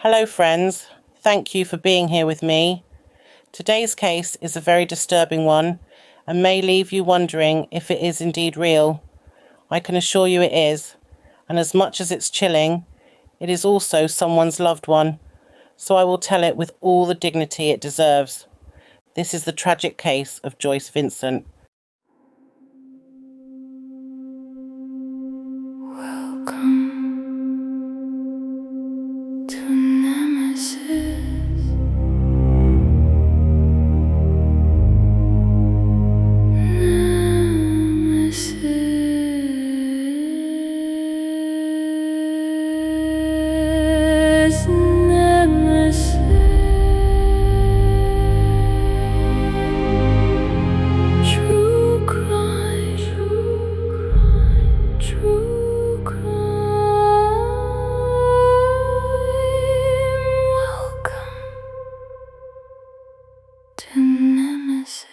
Hello friends, thank you for being here with me. Today's case is a very disturbing one and may leave you wondering if it is indeed real. I can assure you it is, and as much as it's chilling, it is also someone's loved one, so I will tell it with all the dignity it deserves. This is the tragic case of Joyce Vincent. Welcome to Nemesis. Nemesis. True crime. True crime. Welcome to Nemesis.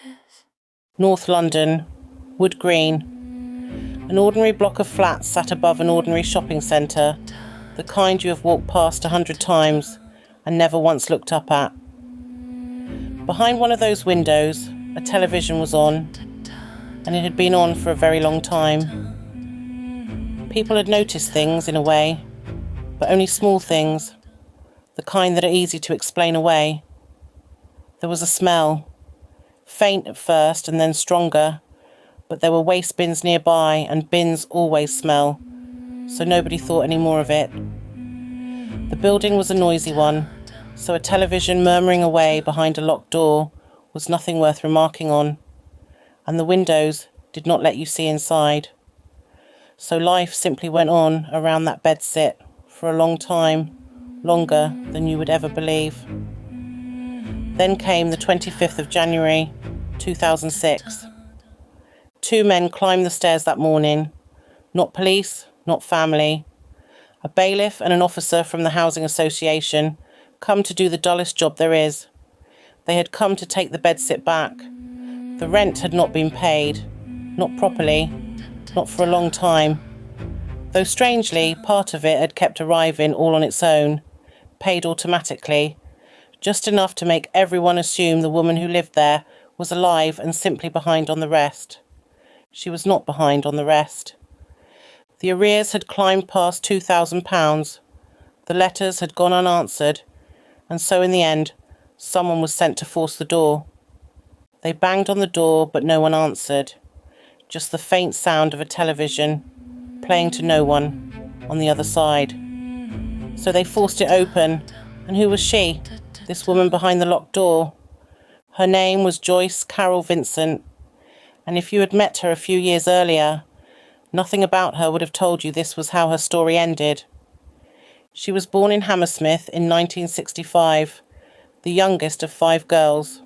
North London, Wood Green. An ordinary block of flats sat above an ordinary shopping centre, the kind you have walked past 100 times and never once looked up at. Behind one of those windows, a television was on, and it had been on for a very long time. People had noticed things in a way, but only small things, the kind that are easy to explain away. There was a smell, faint at first and then stronger, but there were waste bins nearby, and bins always smell, so nobody thought any more of it. The building was a noisy one, so a television murmuring away behind a locked door was nothing worth remarking on, and the windows did not let you see inside. So life simply went on around that bedsit for a long time, longer than you would ever believe. Then came the 25th of January, 2006. Two men climbed the stairs that morning, not police, not family. A bailiff and an officer from the housing association come to do the dullest job there is. They had come to take the bedsit back. The rent had not been paid, not properly, not for a long time. Though strangely, part of it had kept arriving all on its own, paid automatically, just enough to make everyone assume the woman who lived there was alive and simply behind on the rest. She was not behind on the rest. The arrears had climbed past £2,000. The letters had gone unanswered, and so in the end, someone was sent to force the door. They banged on the door, but no one answered. Just the faint sound of a television, playing to no one, on the other side. So they forced it open, and who was she? This woman behind the locked door. Her name was Joyce Carol Vincent, and if you had met her a few years earlier, nothing about her would have told you this was how her story ended. She was born in Hammersmith in 1965, the youngest of 5 girls.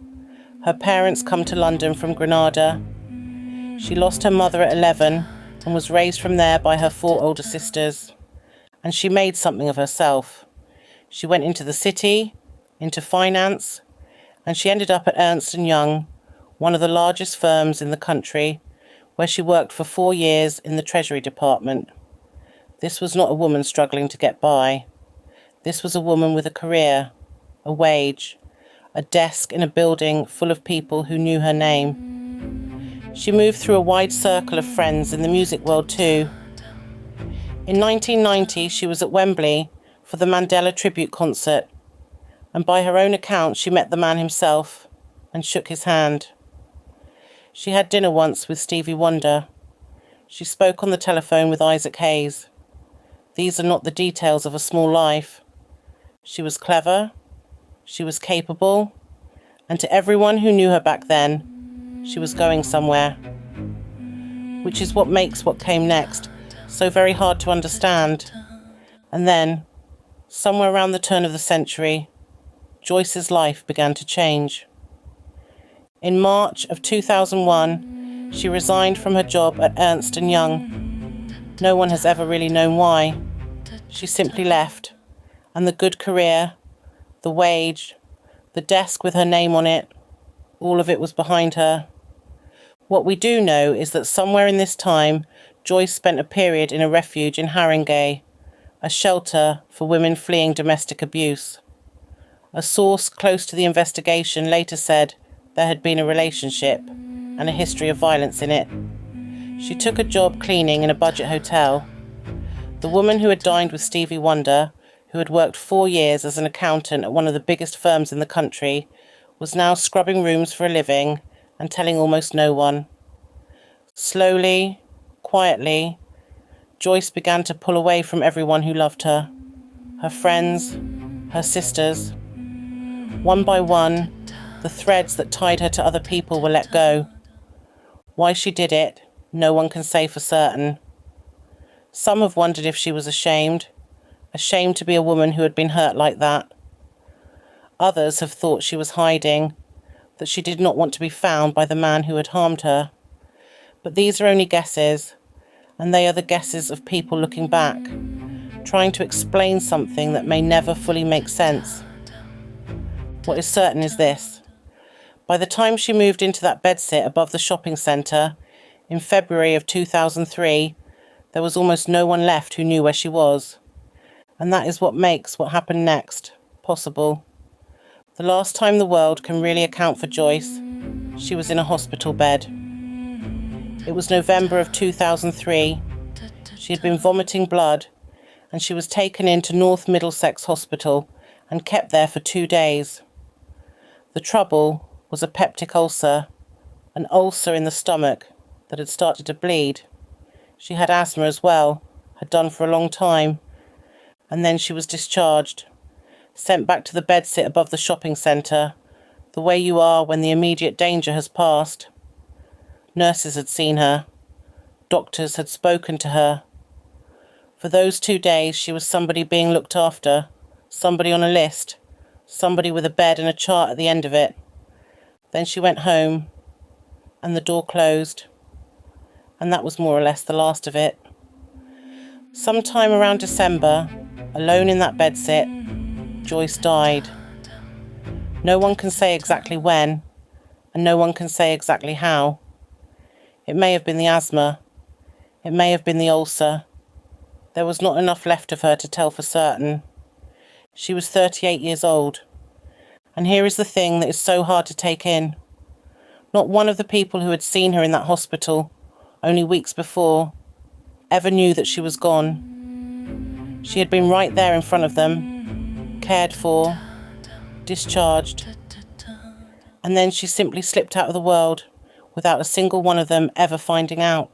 Her parents come to London from Granada. She lost her mother at 11 and was raised from there by her 4 older sisters. And she made something of herself. She went into the city, into finance, and she ended up at Ernst & Young, one of the largest firms in the country, where she worked for 4 years in the Treasury Department. This was not a woman struggling to get by. This was a woman with a career, a wage, a desk in a building full of people who knew her name. She moved through a wide circle of friends in the music world too. In 1990, she was at Wembley for the Mandela tribute concert, and by her own account, she met the man himself and shook his hand. She had dinner once with Stevie Wonder. She spoke on the telephone with Isaac Hayes. These are not the details of a small life. She was clever, she was capable, and to everyone who knew her back then, she was going somewhere. Which is what makes what came next so very hard to understand. And then, somewhere around the turn of the century, Joyce's life began to change. In March of 2001, she resigned from her job at Ernst & Young. No one has ever really known why. She simply left, and the good career, the wage, the desk with her name on it, all of it was behind her. What we do know is that somewhere in this time, Joyce spent a period in a refuge in Haringey, a shelter for women fleeing domestic abuse. A source close to the investigation later said there had been a relationship and a history of violence in it. She took a job cleaning in a budget hotel. The woman who had dined with Stevie Wonder, who had worked 4 years as an accountant at one of the biggest firms in the country, was now scrubbing rooms for a living and telling almost no one. Slowly, quietly, Joyce began to pull away from everyone who loved her. Her friends, her sisters. One by one, the threads that tied her to other people were let go. Why she did it, no one can say for certain. Some have wondered if she was ashamed to be a woman who had been hurt like that. Others have thought she was hiding, that she did not want to be found by the man who had harmed her. But these are only guesses, and they are the guesses of people looking back, trying to explain something that may never fully make sense. What is certain is this. By the time she moved into that bedsit above the shopping centre, in February of 2003, there was almost no one left who knew where she was. And that is what makes what happened next possible. The last time the world can really account for Joyce, she was in a hospital bed. It was November of 2003. She had been vomiting blood, and she was taken into North Middlesex Hospital and kept there for 2 days. The trouble was a peptic ulcer, an ulcer in the stomach that had started to bleed. She had asthma as well, had done for a long time, and then she was discharged, sent back to the bedsit above the shopping centre, the way you are when the immediate danger has passed. Nurses had seen her. Doctors had spoken to her. For those 2 days, she was somebody being looked after, somebody on a list, somebody with a bed and a chart at the end of it. Then she went home, and the door closed, and that was more or less the last of it. Sometime around December, alone in that bedsit, Joyce died. No one can say exactly when, and no one can say exactly how. It may have been the asthma. It may have been the ulcer. There was not enough left of her to tell for certain. She was 38 years old. And here is the thing that is so hard to take in. Not one of the people who had seen her in that hospital, only weeks before, ever knew that she was gone. She had been right there in front of them, cared for, discharged, and then she simply slipped out of the world without a single one of them ever finding out.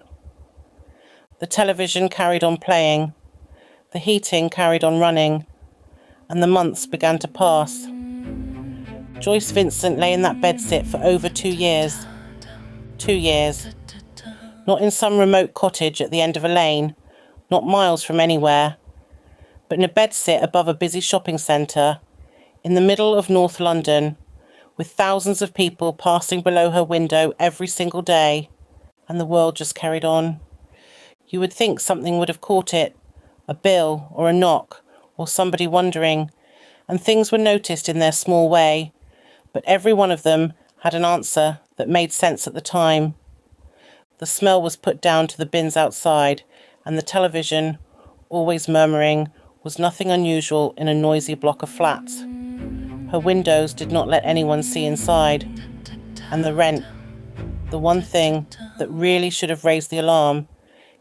The television carried on playing, the heating carried on running, and the months began to pass. Joyce Vincent lay in that bedsit for over 2 years. 2 years. Not in some remote cottage at the end of a lane, not miles from anywhere, but in a bedsit above a busy shopping centre, in the middle of North London, with thousands of people passing below her window every single day, and the world just carried on. You would think something would have caught it, a bill or a knock, or somebody wondering, and things were noticed in their small way, but every one of them had an answer that made sense at the time. The smell was put down to the bins outside, and the television, always murmuring, was nothing unusual in a noisy block of flats. Her windows did not let anyone see inside, and the rent, the one thing that really should have raised the alarm,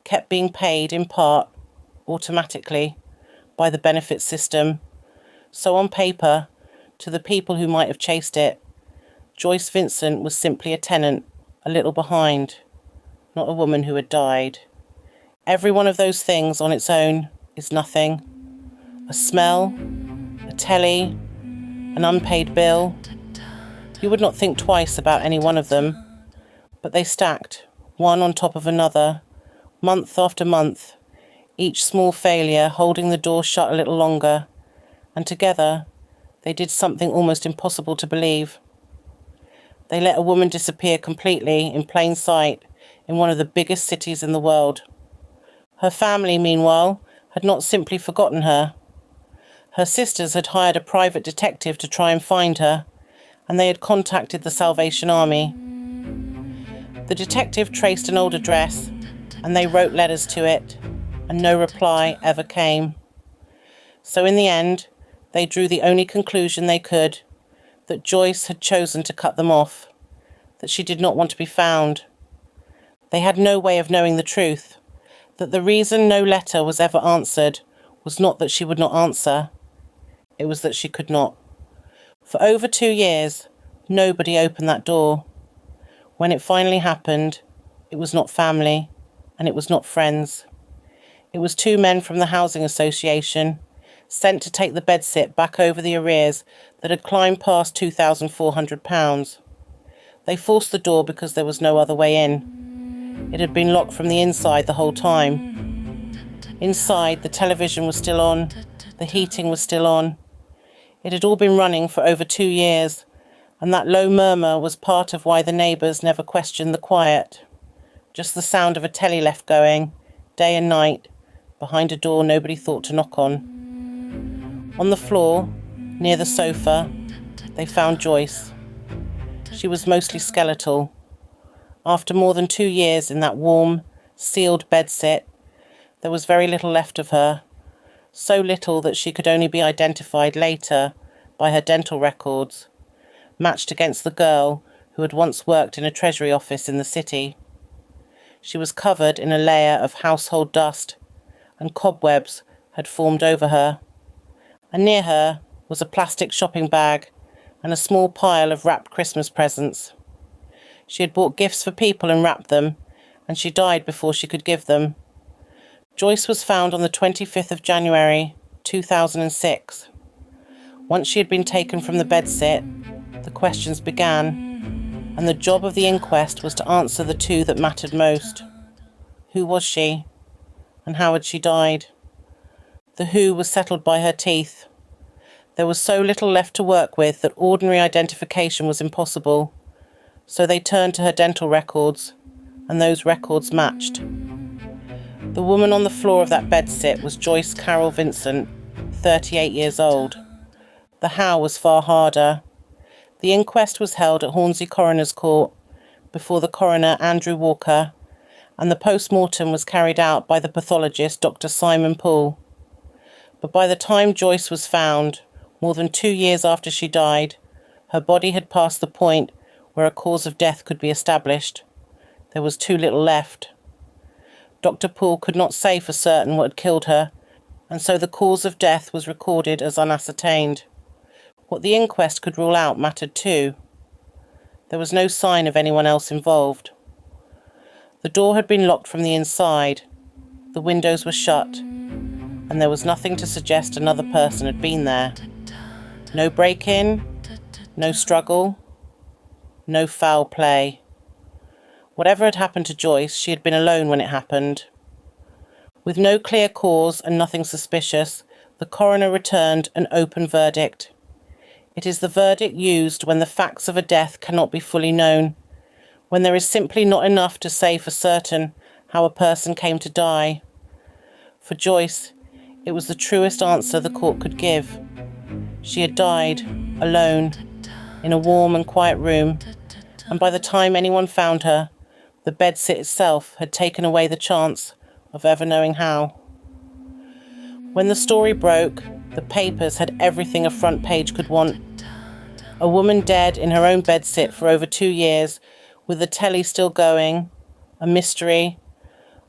kept being paid in part, automatically, by the benefit system. So on paper, to the people who might have chased it, Joyce Vincent was simply a tenant, a little behind, not a woman who had died. Every one of those things on its own is nothing. A smell, a telly, an unpaid bill. You would not think twice about any one of them, but they stacked, one on top of another, month after month, each small failure holding the door shut a little longer, and together they did something almost impossible to believe. They let a woman disappear completely in plain sight in one of the biggest cities in the world. Her family, meanwhile, had not simply forgotten her. Her sisters had hired a private detective to try and find her, and they had contacted the Salvation Army. The detective traced an old address, and they wrote letters to it, and no reply ever came. So in the end, they drew the only conclusion they could, that Joyce had chosen to cut them off, that she did not want to be found. They had no way of knowing the truth, that the reason no letter was ever answered was not that she would not answer, it was that she could not. For over 2 years, nobody opened that door. When it finally happened, it was not family, and it was not friends. It was 2 men from the housing association, sent to take the bedsit back over the arrears that had climbed past £2,400. They forced the door because there was no other way in. It had been locked from the inside the whole time. Inside, the television was still on, the heating was still on. It had all been running for over 2 years, and that low murmur was part of why the neighbours never questioned the quiet. Just the sound of a telly left going, day and night, behind a door nobody thought to knock on. On the floor, near the sofa, they found Joyce. She was mostly skeletal. After more than 2 years in that warm, sealed bedsit, there was very little left of her, so little that she could only be identified later by her dental records, matched against the girl who had once worked in a treasury office in the city. She was covered in a layer of household dust, and cobwebs had formed over her. And near her was a plastic shopping bag and a small pile of wrapped Christmas presents. She had bought gifts for people and wrapped them, and she died before she could give them. Joyce was found on the 25th of January, 2006. Once she had been taken from the bedsit, the questions began, and the job of the inquest was to answer the 2 that mattered most. Who was she? And how had she died? The who was settled by her teeth. There was so little left to work with that ordinary identification was impossible, so they turned to her dental records, and those records matched. The woman on the floor of that bedsit was Joyce Carol Vincent, 38 years old. The how was far harder. The inquest was held at Hornsey Coroner's Court before the coroner Andrew Walker, and the post-mortem was carried out by the pathologist Dr. Simon Poole. But by the time Joyce was found, more than 2 years after she died, her body had passed the point where a cause of death could be established. There was too little left. Dr. Poole could not say for certain what had killed her, and so the cause of death was recorded as unascertained. What the inquest could rule out mattered too. There was no sign of anyone else involved. The door had been locked from the inside, the windows were shut, and there was nothing to suggest another person had been there. No break-in, no struggle, no foul play. Whatever had happened to Joyce, she had been alone when it happened. With no clear cause and nothing suspicious, the coroner returned an open verdict. It is the verdict used when the facts of a death cannot be fully known, when there is simply not enough to say for certain how a person came to die. For Joyce, it was the truest answer the court could give. She had died, alone, in a warm and quiet room, and by the time anyone found her, the bedsit itself had taken away the chance of ever knowing how. When the story broke, the papers had everything a front page could want. A woman dead in her own bedsit for over 2 years, with the telly still going, a mystery,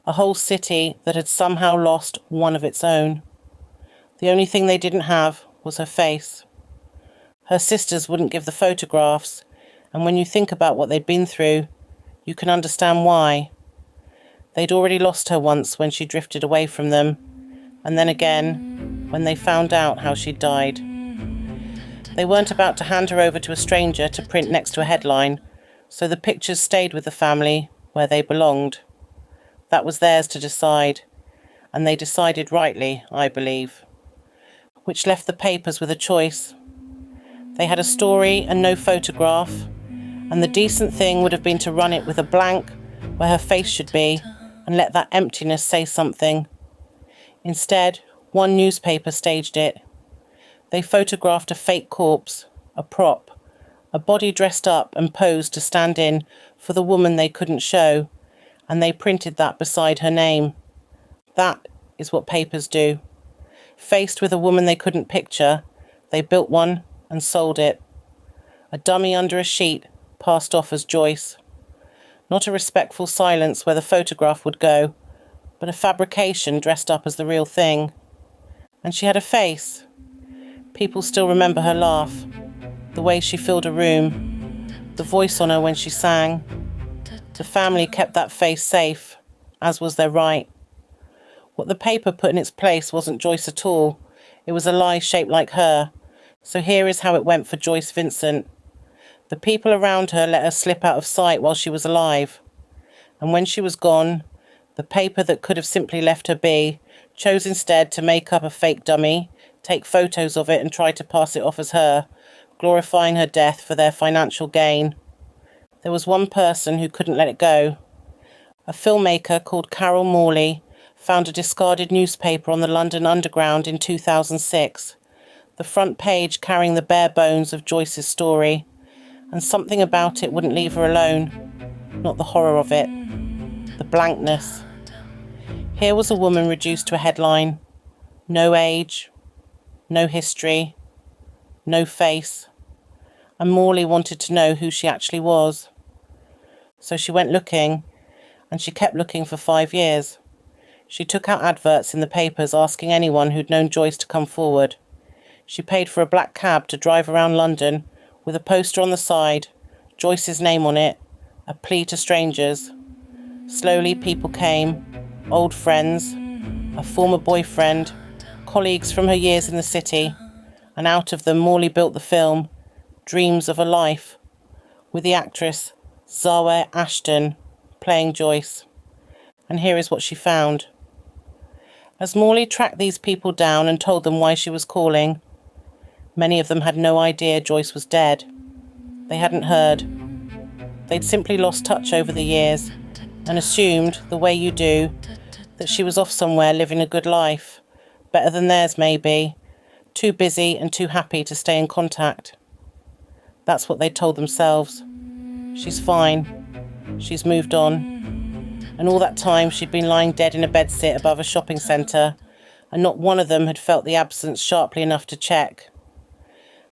a whole city that had somehow lost one of its own. The only thing they didn't have was her face. Her sisters wouldn't give the photographs, and when you think about what they'd been through, you can understand why. They'd already lost her once when she drifted away from them, and then again when they found out how she'd died. They weren't about to hand her over to a stranger to print next to a headline, so the pictures stayed with the family where they belonged. That was theirs to decide, and they decided rightly, I believe. Which left the papers with a choice. They had a story and no photograph, and the decent thing would have been to run it with a blank where her face should be and let that emptiness say something. Instead, one newspaper staged it. They photographed a fake corpse, a prop, a body dressed up and posed to stand in for the woman they couldn't show, and they printed that beside her name. That is what papers do. Faced with a woman they couldn't picture, they built one and sold it. A dummy under a sheet, passed off as Joyce. Not a respectful silence where the photograph would go, but a fabrication dressed up as the real thing. And she had a face. People still remember her laugh, the way she filled a room, the voice on her when she sang. The family kept that face safe, as was their right. What the paper put in its place wasn't Joyce at all. It was a lie shaped like her. So here is how it went for Joyce Vincent. The people around her let her slip out of sight while she was alive. And when she was gone, the paper that could have simply left her be chose instead to make up a fake dummy, take photos of it and try to pass it off as her, glorifying her death for their financial gain. There was one person who couldn't let it go. A filmmaker called Carol Morley found a discarded newspaper on the London Underground in 2006, the front page carrying the bare bones of Joyce's story, and something about it wouldn't leave her alone, not the horror of it, the blankness. Here was a woman reduced to a headline. No age, no history, no face, and Morley wanted to know who she actually was. So she went looking, and she kept looking for 5 years. She took out adverts in the papers asking anyone who'd known Joyce to come forward. She paid for a black cab to drive around London with a poster on the side, Joyce's name on it, a plea to strangers. Slowly people came, old friends, a former boyfriend, colleagues from her years in the city, and out of them Morley built the film Dreams of a Life, with the actress Zawe Ashton playing Joyce. And here is what she found. As Morley tracked these people down and told them why she was calling, many of them had no idea Joyce was dead. They hadn't heard. They'd simply lost touch over the years and assumed, the way you do, that she was off somewhere living a good life, better than theirs maybe, too busy and too happy to stay in contact. That's what they'd told themselves. She's fine. She's moved on. And all that time she'd been lying dead in a bedsit above a shopping centre, and not one of them had felt the absence sharply enough to check.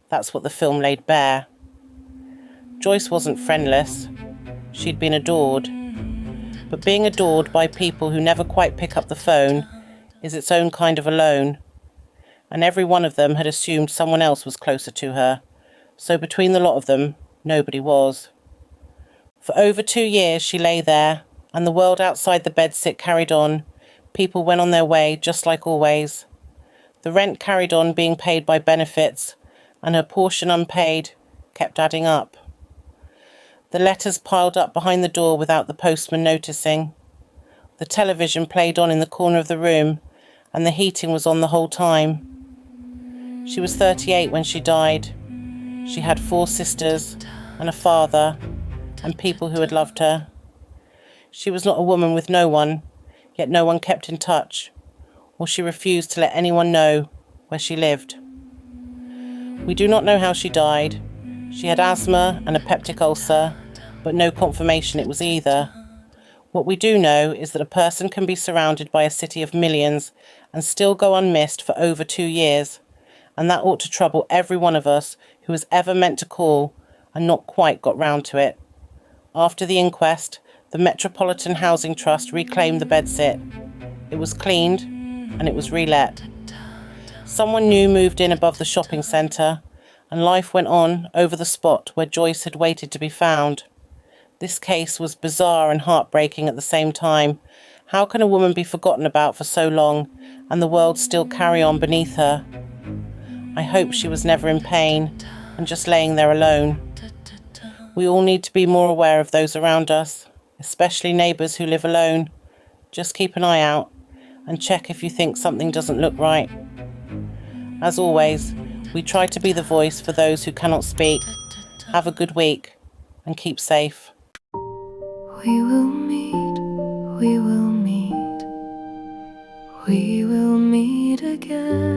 That's what the film laid bare. Joyce wasn't friendless. She'd been adored. But being adored by people who never quite pick up the phone is its own kind of alone. And every one of them had assumed someone else was closer to her. So between the lot of them, nobody was. For over 2 years she lay there, and the world outside the bedsit carried on. People went on their way, just like always. The rent carried on being paid by benefits, and her portion unpaid kept adding up. The letters piled up behind the door without the postman noticing. The television played on in the corner of the room, and the heating was on the whole time. She was 38 when she died. She had 4 sisters and a father, and people who had loved her. She was not a woman with no one, yet no one kept in touch, or she refused to let anyone know where she lived. We do not know how she died. She had asthma and a peptic ulcer, but no confirmation it was either. What we do know is that a person can be surrounded by a city of millions and still go unmissed for over 2 years, and that ought to trouble every one of us who has ever meant to call and not quite got round to it. After the inquest, the Metropolitan Housing Trust reclaimed the bedsit. It was cleaned and it was relet. Someone new moved in above the shopping centre, and life went on over the spot where Joyce had waited to be found. This case was bizarre and heartbreaking at the same time. How can a woman be forgotten about for so long and the world still carry on beneath her? I hope she was never in pain and just laying there alone. We all need to be more aware of those around us, especially neighbours who live alone. Just keep an eye out and check if you think something doesn't look right. As always, we try to be the voice for those who cannot speak. Have a good week and keep safe. We will meet, we will meet, we will meet again.